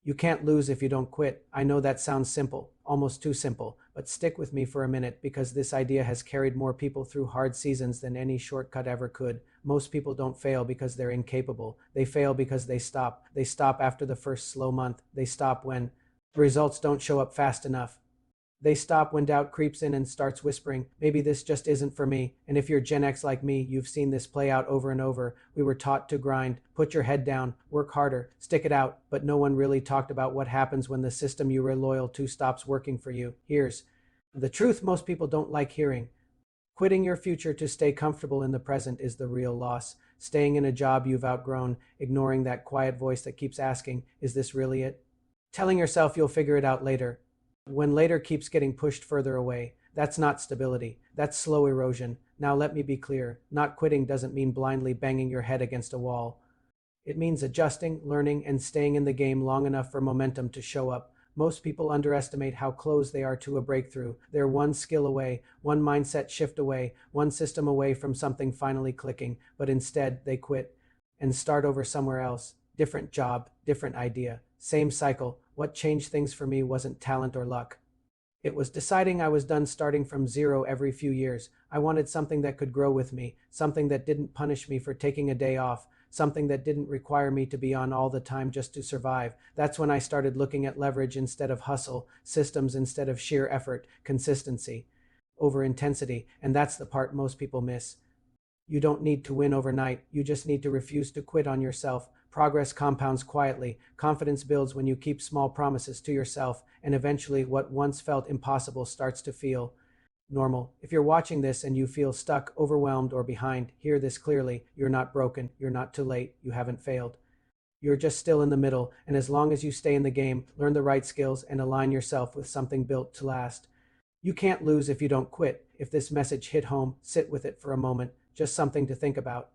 You can't lose if you don't quit. I know that sounds simple, almost too simple, but stick with me for a minute because this idea has carried more people through hard seasons than any shortcut ever could. Most people don't fail because they're incapable. They fail because they stop. They stop after the first slow month. They stop when the results don't show up fast enough. They stop when doubt creeps in and starts whispering, maybe this just isn't for me. And if you're Gen X like me, you've seen this play out over and over. We were taught to grind, put your head down, work harder, stick it out, but no one really talked about what happens when the system you were loyal to stops working for you. Here's the truth most people don't like hearing. Quitting your future to stay comfortable in the present is the real loss. Staying in a job you've outgrown, ignoring that quiet voice that keeps asking, is this really it? Telling yourself you'll figure it out later. When later keeps getting pushed further away, that's not stability. That's slow erosion. Now let me be clear. Not quitting doesn't mean blindly banging your head against a wall. It means adjusting, learning, and staying in the game long enough for momentum to show up. Most people underestimate how close they are to a breakthrough. They're one skill away, one mindset shift away, one system away from something finally clicking, but instead they quit and start over somewhere else. Different job, different idea, same cycle. What changed things for me wasn't talent or luck. It was deciding I was done starting from zero every few years. I wanted something that could grow with me, something that didn't punish me for taking a day off, something that didn't require me to be on all the time just to survive. That's when I started looking at leverage instead of hustle, systems instead of sheer effort, consistency over intensity, and that's the part most people miss. You don't need to win overnight, you just need to refuse to quit on yourself. Progress compounds quietly, confidence builds when you keep small promises to yourself, and eventually what once felt impossible starts to feel normal. If you're watching this and you feel stuck, overwhelmed, or behind, hear this clearly. You're not broken, you're not too late, you haven't failed. You're just still in the middle, and as long as you stay in the game, learn the right skills, and align yourself with something built to last, you can't lose if you don't quit. If this message hit home, sit with it for a moment, just something to think about.